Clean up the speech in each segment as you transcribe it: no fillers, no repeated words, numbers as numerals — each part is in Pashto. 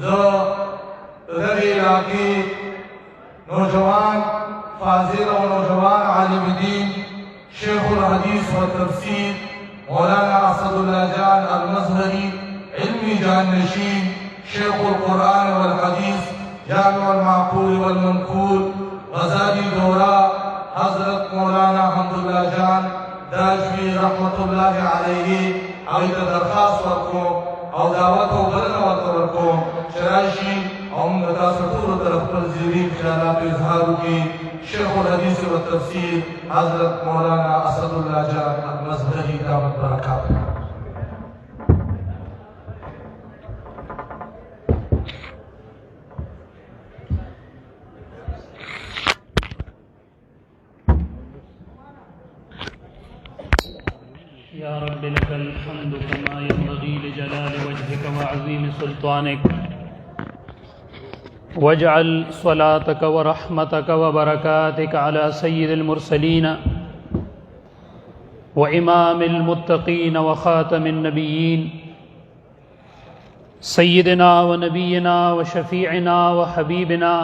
दगे इलाके नौजवान फाजिल और नौजवान आलिम दीन शेखुल हदीस व तफसीर मौलाना असदुल्लाह जान अल-मज़हरी इल्मी जानशीन शेखुल कुरान वल हदीस जामिउल माक़ूल वल मनक़ूल गज़ाली दौरा हज़रत मौलाना हम्दुल्लाह जान दाशवी रहमतुल्लाह अलैहि आयत दरखास्त वर्को और दावत और बलन वर्को शराइशी और मुतासर तरफ पर ज़िरी ख्यालात इज़हार की शेखुल हदीस व तफसीर हज़रत मौलाना असदुल्लाह जान अल-मज़हरी दावत बरकात। या रब्बि लकल हम्दु कमा यंबग़ी लिजलाल वजहिक व अज़ीम सुल्तानिक वजअल स्वलातक व रहमतक व बरकातिक अला सय्यिदिल मुरसलीन व इमामिल मुत्तक़ीन व ख़ातमिन नबिय्यीन सय्यिदिना व नबिय्यिना व शफ़ीअना व हबीबिना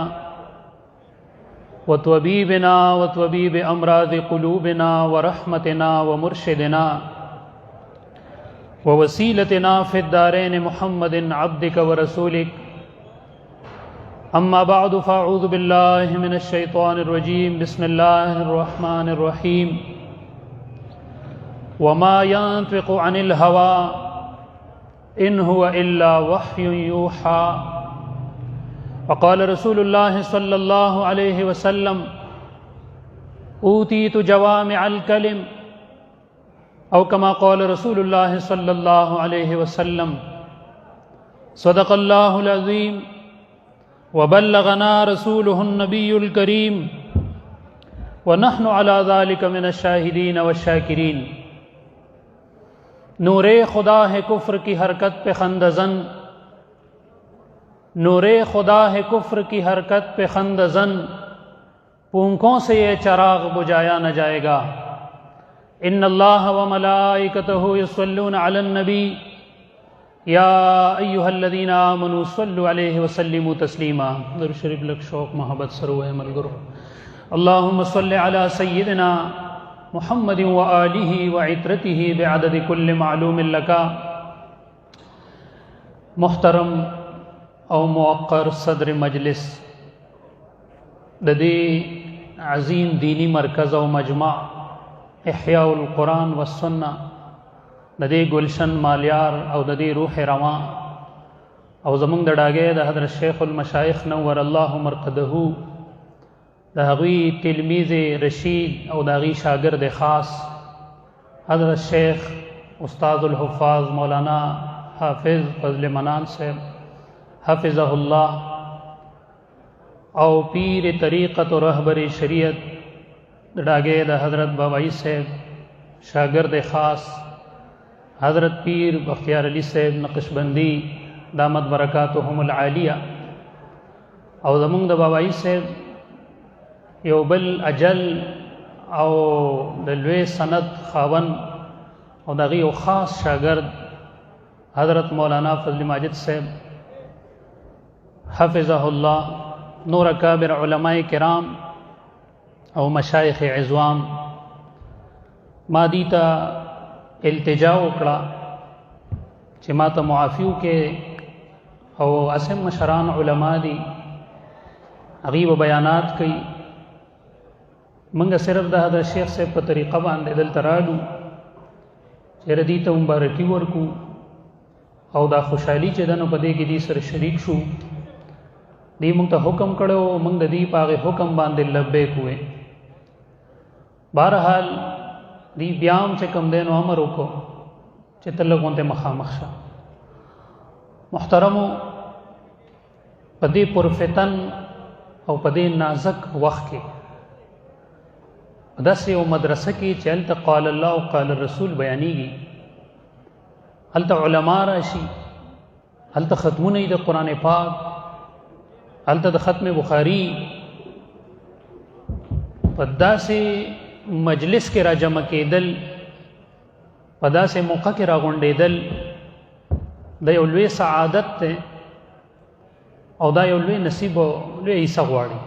व त्वबीबिना व त्वबीब अमराज़ क़ुलूबिना व रहमतिना व मुर्शिदिना व वसीलतिना फ़िद्दारैन मुहम्मदिन अब्दिक व रसूलिक। अम्मा बअदु फ़अऊज़ु बिल्लाहि मिनश शैतानिर रजीम बिस्मिल्लाहिर रहमानिर रहीम। वमा यंतिक़ु अनिल हवा इन हुवा इल्ला वह्युन यूहा। वक़ाल रसूलुल्लाहि सल्लल्लाहु अलैहि वसल्लम ऊतीतु जवामिअल कलिम औ कमा क़ाल रसूलुल्लाहि सल्लल्लाहु अलैहि वसल्लम सदक़ल्लाहुल अज़ीम व बल्लगना रसूलुहुन नबियुल करीम व नहनु अला ज़ालिका मिनश शाहिदीन व शाकिरीन। नूरे खुदा है कुफ्र की हरकत पे खंदज़न, नूरे खुदा है कुफ्र की हरकत पे खंदज़न, पूंखों से ये चराग बुझाया न जाएगा। इन्नल्लाह व मलाइकतहु युसल्लूना अलन नबी या अय्युहल्लज़ीना आमनू सल्लु अलैहि व सल्लिमू तस्लीमा। दुरूद शरीफ लग शौक़ मोहब्बत सरूह मलगुर। अल्लाहुम्मा सल्लि अला सय्यिदिना मुहम्मदिन व आलिहि व इत्रतिहि बिअददि कुल्लि मालूमिन लका। मुहतरम और मुअक्कर सदर मजलिस ददे अज़ीम दीनी मरकज़ और मजमा इह्याउल कुरान व सुन्ना ददे गुलशन मालियार और ददे रूह रवां और ज़मुंग दड़ागे द हज़रत शेखुल मशाइख नव्वर अल्लाहु मरक़दहू दगी तिलमीज़ रशीद और दगी शागिर्द ख़ास हज़रत शेख उस्तादुल हुफ़ाज़ मौलाना हाफिज़ फ़ज़ल मनान साहब हाफिज़हुल्लाह और पीर तरीक़त और रहबर शरीयत डागे द हज़रत बाबाई साहब शागिर्द ख़ास हज़रत पीर बख्तियार अली साहब नक्शबंदी दामत बरकातुहुमुल आलिया और ज़मुंग द बाबाई साहब योबल अजल और दलवे सनत खावन और दगी व ख़ास शागिर्द हज़रत मौलाना फ़ज़ल माजिद साहब हफ़िज़हुल्लाह नूर अकाबिर उलमाए किराम और मशाइख़ इज़्वाम मादीता इल्तिजा उकड़ा चिमाता मुआफ़ियों के और असम मशरान उलमा दी अगीब बयानात कई मंग सिर्फ द हज़रत शेख से पर तरीक़ा बांधे दिल तरालू चेरदी तो मुबारकी वर्कू और दा खुशहाली चेदन पदे की दी सर शरीक शू दी मुंग ता हुक्म कड़ो मंग दी पागे हुक्म बांधे लब्बैक हुए। बहरहाल दी ब्याम से कम देनो अमर को चितलों ते मखामखशा मुहतरमो पदे पुरफतन और पदे नाजक वक़्त के दस व मदरसा की चल त क़ाल अल्लाह व क़ाल रसूल बयानीगी हल त उलमा राशि हल त ख़त्मुन द कुरान पाक हल त ख़त्म बुखारी पद्दा से मजलिस के राजम के दल पदा से मौका के रागुंडे दल दलवे सआदत او دا یو لوی نصیب او لوی حصہ غواړي.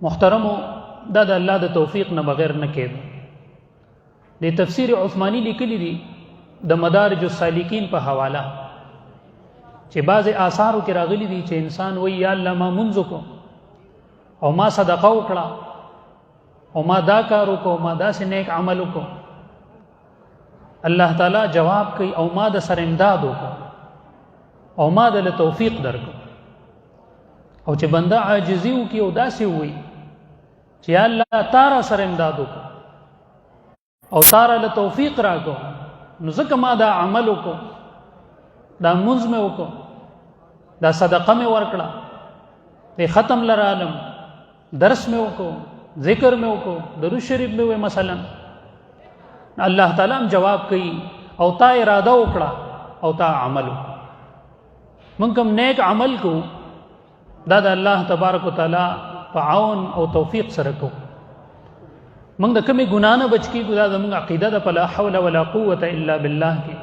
محترمو، دا د الله د توفیق نه بغیر نه کېده. د تفسیر عثماني لیکلی دي د مدارج السالکین په حواله چې بعض آثارو کې راغلي دي چې انسان وایي یا الله ما منځ وکړو او ما صدقه وکړه او ما دا کار وکړو، ما داسې نیک عمل وکړو، الله تعالی جواب کوي او ما د سره امداد وکړو او ما د توفیق درکړو. او چې بنده عاجزي وکړي او داسې وایي چې یا الله تا را سره امداد وکړو او تا راله توفیق راکړو، نو ځکه ما دا عمل وکړو، دا منځ مې وکړو، دا صدقه مې ورکړه، د ختم لرالم، درس مې وکړو، ذکر مې وکړو، درود شریف مې وې مثلا، الله تعالی هم جواب کوي او تا اراده وکړه او تا عمل وکړه. موږ کوم نیک عمل کوو دا د الله تبارک وتعالی په عون او توفیق سره کوو. موږ د کومې ګناه نه بچ کیږو، دا زموږ عقیده ده په لا حول ولا قوة الا بالله کې.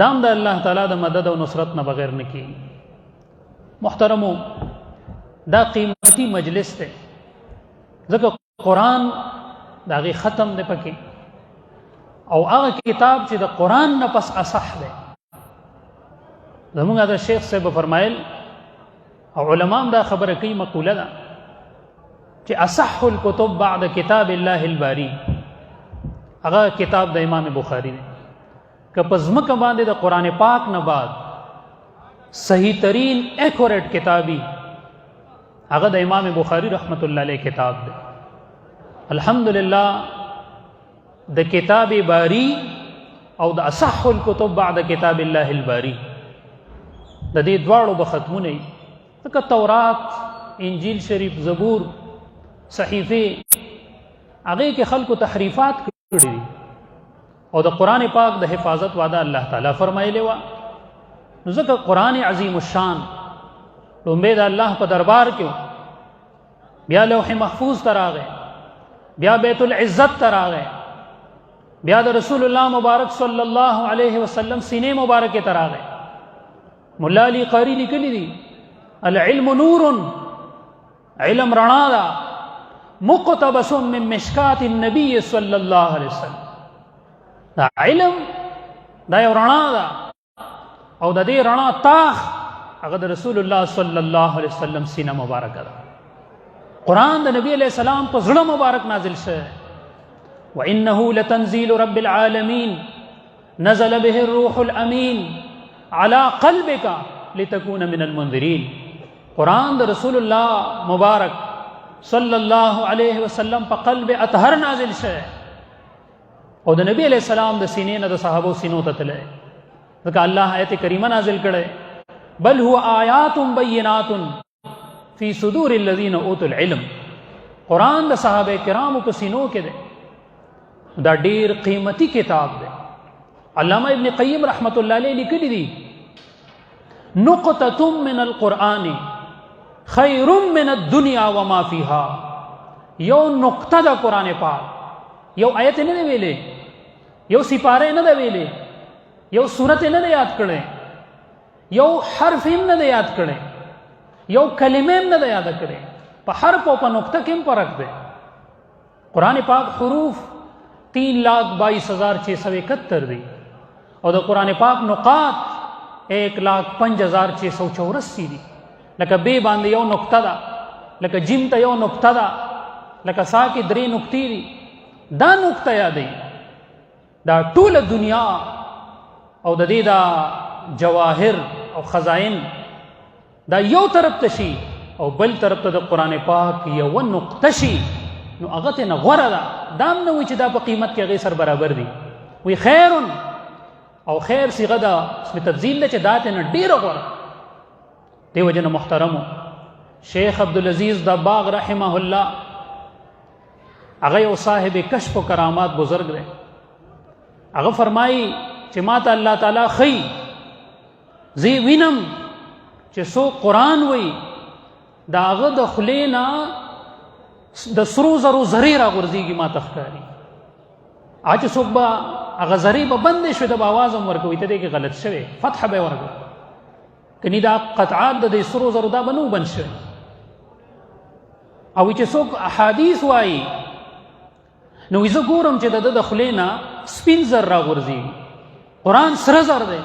دام د الله تعالی د مدد او نصرت نه بغیر نه کیږي. محترمو، دا قیمتي مجلس دی ځکه قرآن د هغې ختم دی پکې، او هغه کتاب چې د قرآن نه پس اصح دی. زموږ د شیخ صاحب فرمایل او علما هم دا خبره کوي، مقوله ده چې اصح الکتب بعد کتاب الله الباری، هغه کتاب د امام بخاری دی. که په ځمکه باندې د قرآن پاک نه بعد صحیح ترین ایکوریٹ کتابی هغه د امام بخاری رحمت الله علیه کتاب دی. الحمدلله د کتاب باری او د اصح الکتب بعد کتاب الله الباری د دې دواړو به ختمونه وي. ځکه تورات، انجیل شریف، زبور، صحیفه هغې کې خلکو تحریفات کړي دي او د قرآن پاک د حفاظت وعده الله تعالی فرمایلی وه. نو ځکه قرآن عظیم الشان لومبې د الله په دربار کې و، بیا لوح محفوظ ته راغی، بیا بیت العزت ته راغی، بیا د رسول الله مبارک صلی الله علیه وسلم سینې مبارکې ته راغی. مولا علی قاری لیکلی دي العلم نور، علم رڼا ده، مقتبس من مشکات النبی صلی الله علیه وسلم. دا علم دا یو رڼا ده او د دې رڼا تاخ هغه د رسول الله صلی الله علیه وسلم سینه مبارکه ده. قرآن د نبی علیہ السلام په زړه مبارک نازل شوی. وانه لتنزيل رب العالمین نزل به الروح الامین على قلبك لتكون من المنذرین. قرآن د رسول الله مبارک صلی الله علیه وسلم په قلب اطهر نازل شوی او د نبی علیہ السلام د سینې نه د صحابو سینو ته تللی. ځکه الله آیت کریمه نازل کړی بل هو آیات بینات فی صدور الذین اوتوا العلم. قرآن د صحابه کرامو په سینو کې دی. دا ډیر قیمتي کتاب دی. علامه ابن قیم رحمت الله علیه لیکلی دی نقطة من القرآن خیر من الدنیا وما فیها. یو نقطه د قرآن پاک، یو آیت نه دی ویلې، یو سپاره نه دی ویلې، یو سورت نه دی یاد کړی، یو حرف نه دی یاد کړی، یو کلمه نه دی یاد کړی. په حرف او په نقطه کې هم فرق دی. قرآن پاک حروف 3,22,671 دی او د قرآن پاک نقاط 1,05,684 دی. لکه بے باندې یو نقطه ده، لکه جیم ته یو نقطه ده، لکه سا کې 3 نقطې دي. دا نقطه یادوي. دا ټوله دنیا او د دې دا جواهر او خزائن دا یو طرف ته شي او بل طرف ته د قرآن پاک یو نقطه شي، نو هغه ته نه غوره ده. دا هم نه وایي چې دا په قیمت کې هغې سر برابر دي. وی خیر او خیر صیغه ده اسم تفضیل ده چې دا ته نه ډېره غوره. دې وجه نه محترمو، شیخ عبدالعزیز دباغ رحمه الله هغه یو صاحب کشف و کرامات بزرگ دی. هغه فرمایي چې ما ته الله تعالی ښیي زه وینم چې څوک قرآن وایي د هغه د خولې نه د سرو زرو زرې راغورځېږي ما ته ښکاري. چې څوک به هغه زرې به بندې شوې ده به اواز هم ورکوي ته دې کې غلط شوی فتح به یې ورکړه. کنی دا قطعات د دې سرو زرو دا بنو بن شي او چې څوک احادیث وایي نو زه ګورم چې د خولې نه سپین زر راغورځي قرآن سره زر دی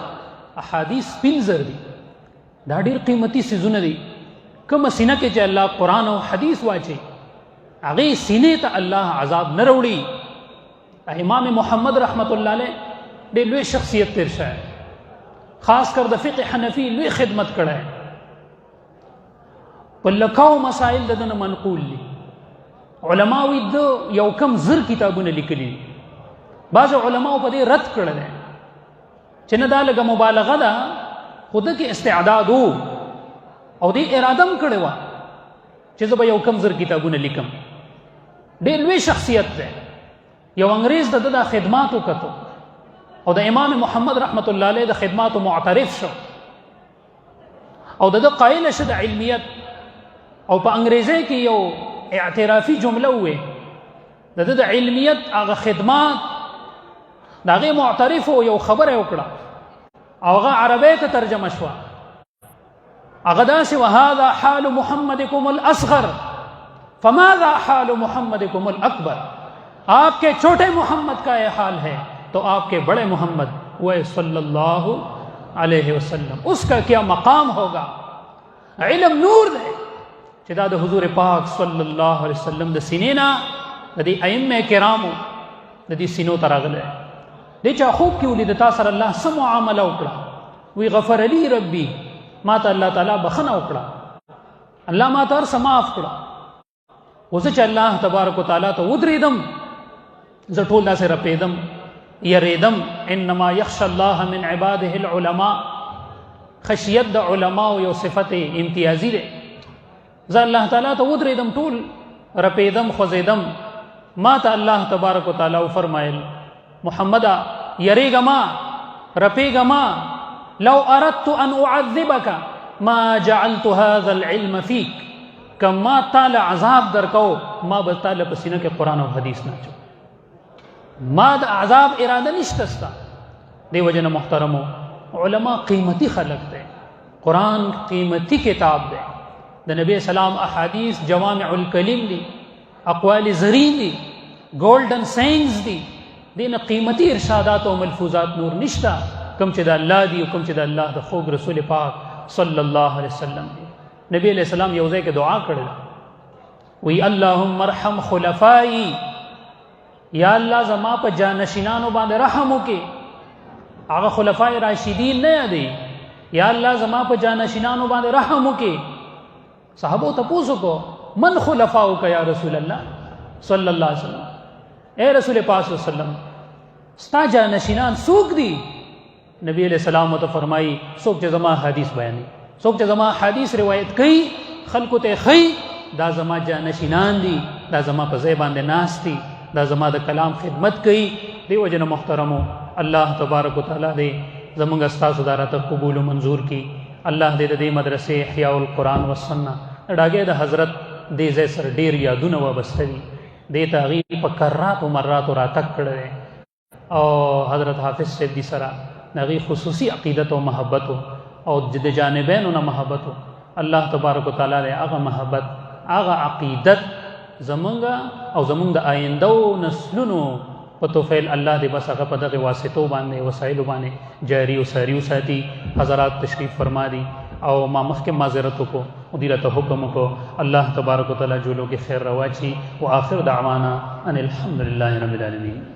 احادیث سپین زر دي دا ډېر قیمتي څیزونه دي کومه سینه کې چې الله قرآن او حدیث واچي هغې سینې ته الله عذاب نه راوړي امام محمد رحمت الله علیه ډېر لوی شخصیت تیر شوی خاص کر د فقه حنفي لوی خدمت کړی په لکاو مسائل د ده نه منقول دي علماوی د یو کم زر کتابونه لیکلي بعض علماو په دې رد کړی دی چې نه دا لږه مبالغه ده خو ده کې استعداد و او دې اراده هم کړې وه چې زه به یو کم زر کتابونه لیکم ډېر لوی شخصیت دی یو انګریز د ده دا خدمات وکتو او د امام محمد رحمت الله علیه د خدماتو معترف شو او د ده قایله شه د علمیت او په انګریزۍ کې یو اعترافي جمله ووې د ده د علمیت هغه خدمات د هغې معترف و یو خبره یې وکړه او هغه عربۍ ته ترجمه شوه هغه داسې وهذا حال محمدکم الاصغر فماذا حال محمدکم الاکبر آپ کے چھوٹے محمد کا یہ حال ہے تو آپ کے بڑے محمد وہ صلی اللہ علیہ وسلم اس کا کیا مقام ہوگا علم نور دے چې دا د حضور پاک صلی الله علیه وسلم د سینې نه د دې ائمه کرامو د دې سینو ته راغلی دی چا خوب کې ولید تا سره الله څه معامله وکړه وی غفر لی ربي ما ته الله تعالی بخنه وکړه الله ما ته هر څه معاف کړه اوس چې الله تبارک وتعالی ته ودرېدم زه ټول داسې رپېدم یریدم انما یخشى الله من عباده العلماء خشیت د علماو یو صفت امتیازي دی زه الله تعالی ته ودرېدم ټول رپېدم خوځېدم ما ته الله تبارک وتعالی وفرمایل محمده یریږه ما رپېږه ما لو اردت ان اعذبك ما جعلت هذا العلم فيك که ما تعالی عذاب درکو ما به تعالی په سینه کې قرآن او حدیث نه اچو ما د عذاب اراده نشته ستا دی وجه نه محترمو علما قیمتي خلق دی قرآن قیمتي کتاب دی د نبی سلام احادیث جوامع الکلم دی اقوال زرین دی گولڈن سینگز دی دین قیمتی ارشادات و ملفوظات نور نشتا کم چې د الله دی او کم چې د الله د خوږ رسول پاک صلی الله علیه وسلم دی نبی علیہ السلام یو ځای کې دعا کړې وی اللهم ارحم خلفائی یا الله زما په جانشینانو باندې رحم وکې هغه خلفای راشدین نه دی یا الله زما په جانشینانو باندې رحم وکې صحابو تپوسو کو من خلفاؤک یا رسول اللہ صلی اللہ علیہ وسلم اے رسول پاک صلی اللہ علیہ وسلم ستا جانشینان سوک دی نبی علیہ السلام ته فرمائی سوک چې زما حدیث بیانی سوک چې زما حدیث روایت کئی خلقو ته خی دا زما جانشینان دی دا زما په ځای باندې ناست دي دا زما د کلام خدمت کئی دی وجه نه محترمو الله تبارک وتعالی دې زمونږ ستاسو دا راته قبول و منظور کی الله دې د دې مدرسې احیاء القرآن والسنه ډاګې د حضرت دې ځای سره ډېر یادونه وابسته دي دې ته هغې په کراتو مراتو راتګ کړی او حضرت حافظ صاحب دي سره د هغې خصوصي عقیدت او محبت او د جانبینو نه محبت الله تبارک وتعالی دې هغه محبت هغه عقیدت زمونږ او زمونږ د آینده نسلونو په توفیل الله دې بس هغه په دغه واسطو باندې وسایلو باندې جاری او ساری وساتي حضرات تشریف فرما دي او ما مخکې معذرت وکړو او دې راته حکم وکړو الله تبارک وتعالی جولو کې خیر رواچي و آخر دعوانا ان الحمد لله رب العالمین